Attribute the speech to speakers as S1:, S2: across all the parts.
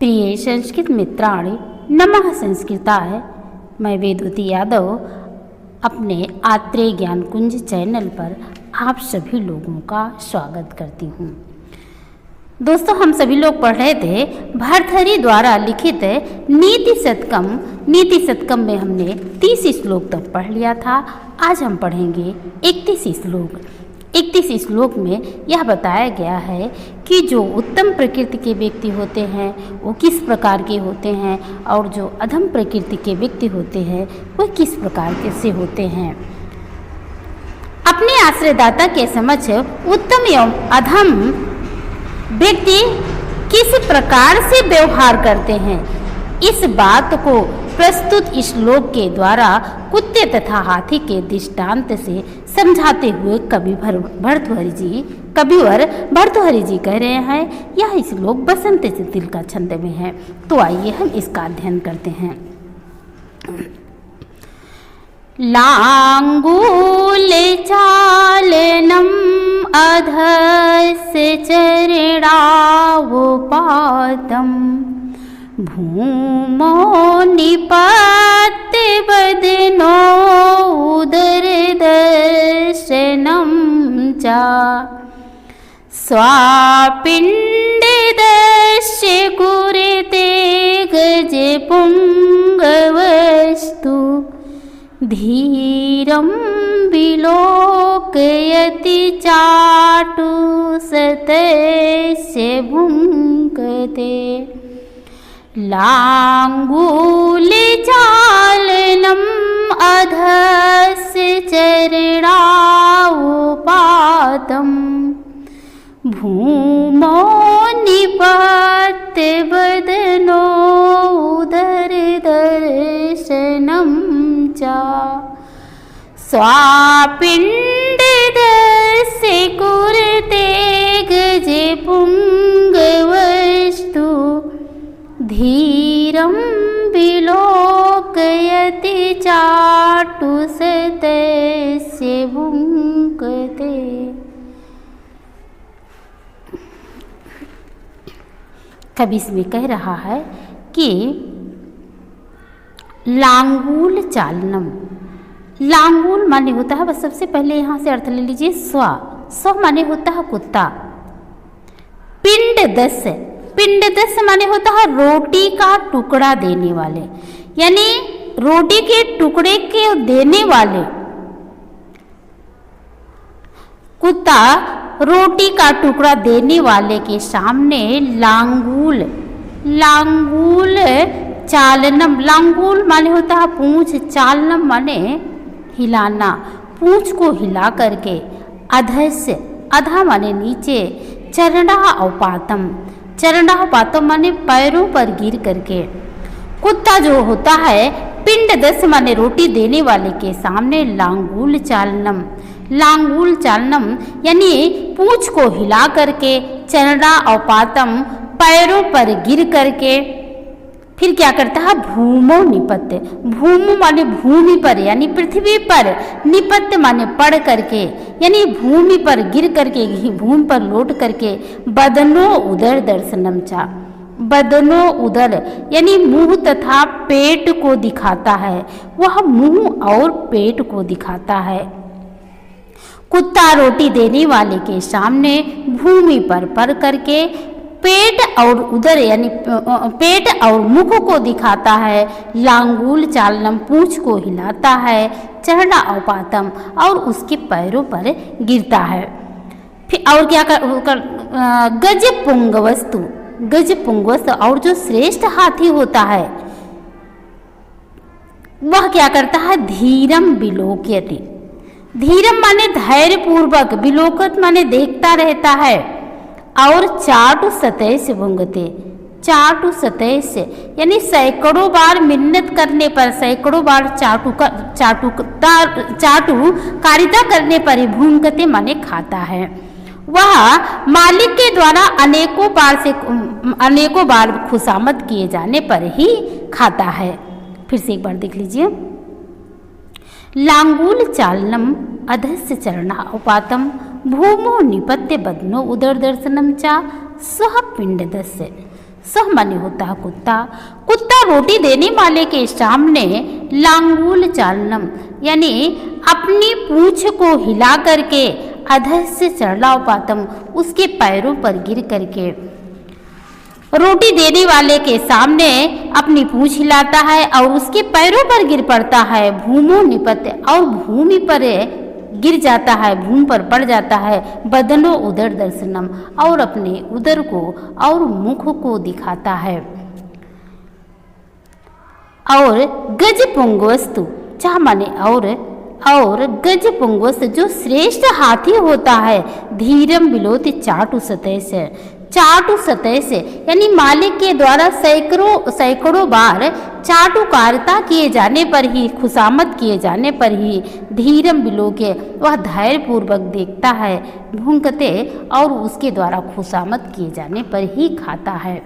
S1: प्रिय संस्कृत मित्राणि नमः संस्कृताय। मैं वेदवती यादव अपने आत्रेय ज्ञान कुंज चैनल पर आप सभी लोगों का स्वागत करती हूँ। दोस्तों, हम सभी लोग पढ़ रहे थे भर्तृहरि द्वारा लिखित नीति शतकम में हमने 30 श्लोक तक पढ़ लिया था। आज हम पढ़ेंगे 31 श्लोक। 31 श्लोक में यह बताया गया है कि जो उत्तम प्रकृति के व्यक्ति होते हैं वो किस प्रकार के होते हैं और जो अधम प्रकृति के व्यक्ति होते हैं वो किस प्रकार के से होते हैं। अपने आश्रयदाता के समक्ष उत्तम एवं अधम व्यक्ति किस प्रकार से व्यवहार करते हैं, इस बात को प्रस्तुत श्लोक के द्वारा कुत्ते तथा हाथी के दृष्टांत से समझाते हुए कविवर भर्तृहरि जी कह रहे हैं। यह श्लोक बसंत ऋतु का छंद में है, तो आइए हम इसका अध्ययन करते हैं। लांगूल चालनम अधस्य चरणावपातम भूमो निपत्य बदनो उदरदर्शनं च स्वापिण्डदस्य कुरुते गजपुङ्गवस्तु धीरं विलोकयति चाटुसतस्य भुङ्क्ते लांगूलचालनम् अधस्य चरणावपातम् भूमौ निपत्य बदनो उदरदर्शनं च स्वापिण्डदस्य कुरुते गजपुङ्गवस्तु धीरं विलोकयति चाटुसतस्य भुङ्क्ते। कवि इसमें कह रहा है कि लांगूल चालनम। लांगूल माने होता है, बस सबसे पहले यहाँ से अर्थ ले लीजिए स्व माने होता है कुत्ता। पिंड दस माने होता है रोटी का टुकड़ा देने वाले, यानी रोटी के टुकड़े के देने वाले। कुत्ता रोटी का टुकड़ा देने वाले के सामने लांगूल चालनम। लांगूल माने होता है पूंछ, चालनम माने हिलाना, पूंछ को हिला करके। अधस्य, अधा माने नीचे। चरणावपातम माने पैरों पर गिर करके। कुत्ता जो होता है पिंड दस माने रोटी देने वाले के सामने लांगूल चालनम यानी पूंछ को हिला करके, चरणावपातम पैरों पर गिर करके। फिर क्या करता है, भूमो निपत्य। भूमो माने भूमि पर यानी पृथ्वी पर, निपत्य माने पड़ करके यानी भूमि पर गिर करके, भूमि पर लौट करके। बदनो उदर दर्शनम चा। बदनो उदर यानी मुंह तथा पेट को दिखाता है, वह मुंह और पेट को दिखाता है। कुत्ता रोटी देने वाले के सामने भूमि पर पड़ करके पेट और उदर यानी पेट और मुख को दिखाता है। लांगूल चालनम पूंछ को हिलाता है। चरणावपातम और उसके पैरों पर गिरता है। फिर और क्या गजपुंगवस्तु और जो श्रेष्ठ हाथी होता है वह क्या करता है, धीरम विलोकयति। धीरम माने धैर्य पूर्वक, विलोकत माने देखता रहता है। और चाटु सतह से भुंगते। चाटु सतह से यानी सैकड़ों बार मिन्नत करने पर, सैकड़ों बार चाटुकारिता करने पर ही भुंगते माने खाता है। वह मालिक के द्वारा अनेकों बार खुशामद किए जाने पर ही खाता है। फिर से एक बार देख लीजिए। लांगूल चालनम अधस्य चरणावपातम भूमो निपत्य बदनो उदर दर्शनम चा स्वः पिंडदस्य सह माने होता है कुत्ता। कुत्ता रोटी देने वाले के सामने लांगूल चालनम यानी अपनी पूंछ को हिला करके अधर से चरलापातम उसके पैरों पर गिर करके रोटी देने वाले के सामने अपनी पूंछ हिलाता है और उसके पैरों पर गिर पड़ता है। भूमो निपत्य और भूमि पर गिर जाता है, भूमि पर पड़ जाता है। बदनो उदर दर्शनम और अपने उदर को और मुख को दिखाता है। और गज पुंगवस्तु चाह माने और गज पुंगवस्तु जो श्रेष्ठ हाथी होता है। धीरम बिलोति चाटु सतह से यानी मालिक के द्वारा सैकड़ों बार चाटुकारिता किए जाने पर ही, खुशामद किए जाने पर ही धीरम बिलो के वह धैर्य पूर्वक देखता है। भूंकते और उसके द्वारा खुशामद किए जाने पर ही खाता है।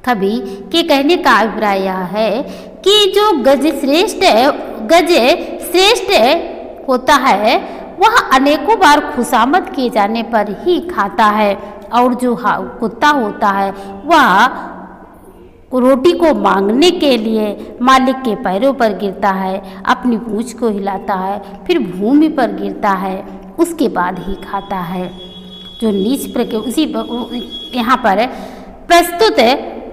S1: कवि के कहने का अभिप्राय यह है कि जो गज श्रेष्ठ होता है वह अनेकों बार खुशामद किए जाने पर ही खाता है। और जो कुत्ता होता है वह रोटी को मांगने के लिए मालिक के पैरों पर गिरता है, अपनी पूंछ को हिलाता है, फिर भूमि पर गिरता है, उसके बाद ही खाता है। जो नीच प्रकृति उसी यहाँ पर प्रस्तुत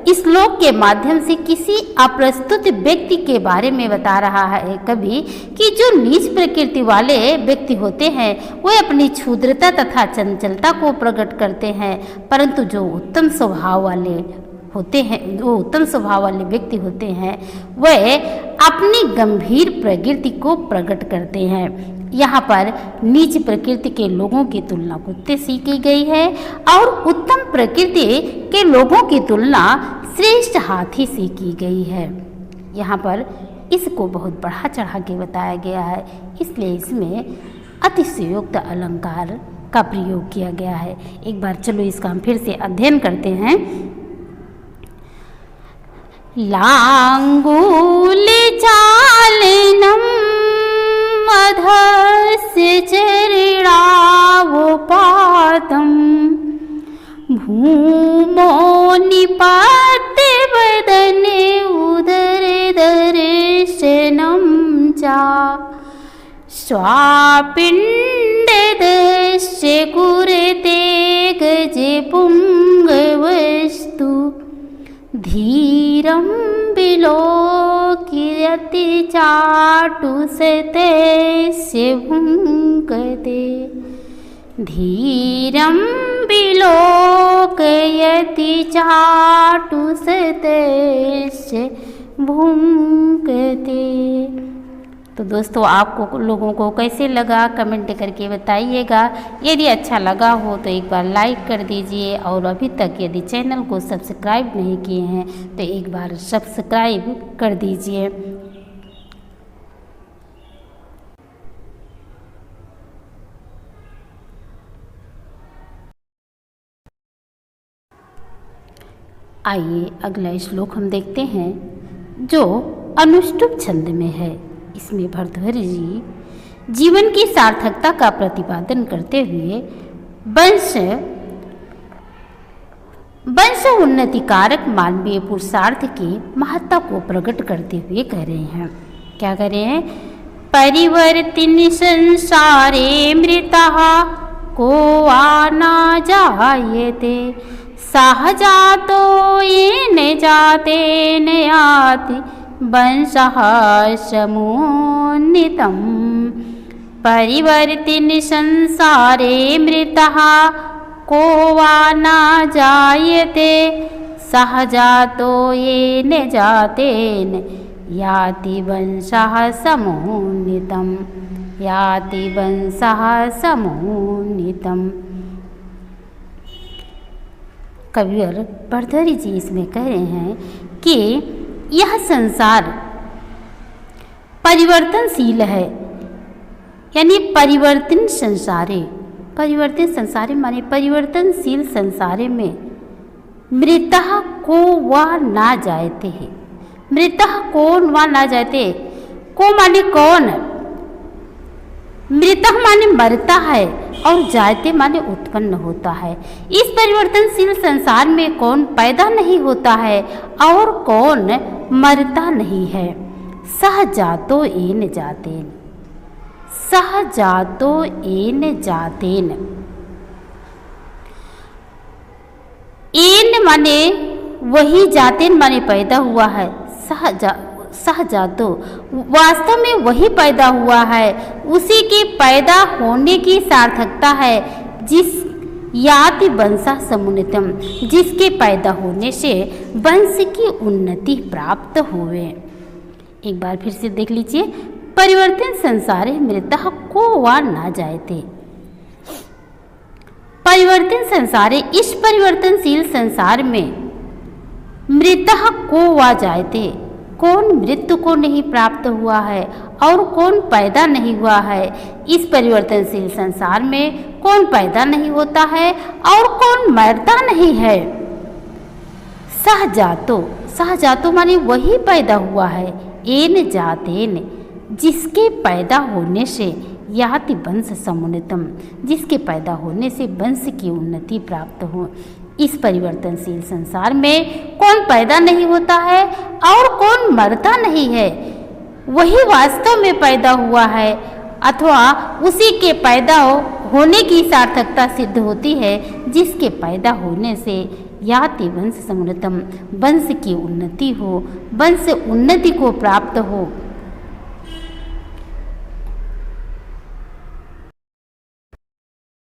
S1: इस श्लोक के माध्यम से किसी अप्रस्तुत व्यक्ति के बारे में बता रहा है कवि कि जो नीच प्रकृति वाले व्यक्ति होते हैं वे अपनी क्षुद्रता तथा चंचलता को प्रकट करते हैं, परंतु जो उत्तम स्वभाव वाले व्यक्ति होते हैं वे अपनी गंभीर प्रकृति को प्रकट करते हैं। यहाँ पर नीच प्रकृति के लोगों की तुलना कुत्ते से की गई है और उत्तम प्रकृति के लोगों की तुलना श्रेष्ठ हाथी से की गई है। यहाँ पर इसको बहुत बढ़ा चढ़ा के बताया गया है, इसलिए इसमें अतिशयोक्त अलंकार का प्रयोग किया गया है। एक बार चलो इसका हम फिर से अध्ययन करते हैं। लांगूल चालनम अधस्य चरणावपातम भूमो निपात्य वदने उदर दर्शनम चा स्वापिण्डदस्य कुरुते गजे पुंगवस्तु धीरं विलोकयति चाटुसतस्य भुङ्क्ते धीरं विलोकयति चाटुसतस्य भुङ्क्ते। तो दोस्तों आपको लोगों को कैसे लगा कमेंट करके बताइएगा। यदि अच्छा लगा हो तो एक बार लाइक कर दीजिए और अभी तक यदि चैनल को सब्सक्राइब नहीं किए हैं तो एक बार सब्सक्राइब कर दीजिए। आइए अगला श्लोक हम देखते हैं जो अनुष्टुप छंद में है। इसमें भर्तृहरि जी जीवन की सार्थकता का प्रतिपादन करते हुए वंश उन्नति कारक मानवीय पुरुषार्थ की महत्ता को प्रकट करते हुए कह रहे हैं। क्या कह रहे हैं? परिवर्तिन संसारे मृतः को आना जायते सहजातो येन जाते न याति वंशः समुन्नितं परिवर्तिन संसारे मृतः को वा न जायते सहजातो येन जातेन याति वंशः समुन्नितं याति वंशः समुन्नितं। कविवर भर्तृहरि जी इसमें कह रहे हैं कि यह संसार परिवर्तनशील है, यानी परिवर्तन संसारे माने परिवर्तनशील संसारे में मृतः को वह ना जायते है। मृतः कौन वह ना जायते, को माने कौन, मृतः माने मरता है, और जायते माने उत्पन्न होता है। इस परिवर्तनशील संसार में कौन पैदा नहीं होता है और कौन मरता नहीं है। सहजातो येन जातेन, सहजातो येन जातेन। येन माने वही, जातेन माने पैदा हुआ है। सहजातो वास्तव में वही पैदा हुआ है, उसी के पैदा होने की सार्थकता है। जिस याति वंशा समुन्नतम, जिसके पैदा होने से वंश की उन्नति प्राप्त हुए। एक बार फिर से देख लीजिए, परिवर्तन संसारे मृतः को वा ना जायते। परिवर्तन संसारे, इस परिवर्तनशील संसार में मृतः को वा जायते, कौन मृत्यु को नहीं प्राप्त हुआ है और कौन पैदा नहीं हुआ है। इस परिवर्तनशील संसार में कौन पैदा नहीं होता है और कौन मरता नहीं है। सहजातो, सहजातो माने वही पैदा हुआ है। येन जातेन, जिसके पैदा होने से याति वंश समुन्नतम, जिसके पैदा होने से वंश की उन्नति प्राप्त हो। इस परिवर्तनशील संसार में कौन पैदा नहीं होता है और कौन मरता नहीं है, वही वास्तव में पैदा हुआ है अथवा उसी के पैदा होने की सार्थकता सिद्ध होती है, जिसके पैदा होने से याति वंश समुन्नतम, वंश की उन्नति हो, वंश उन्नति को प्राप्त हो।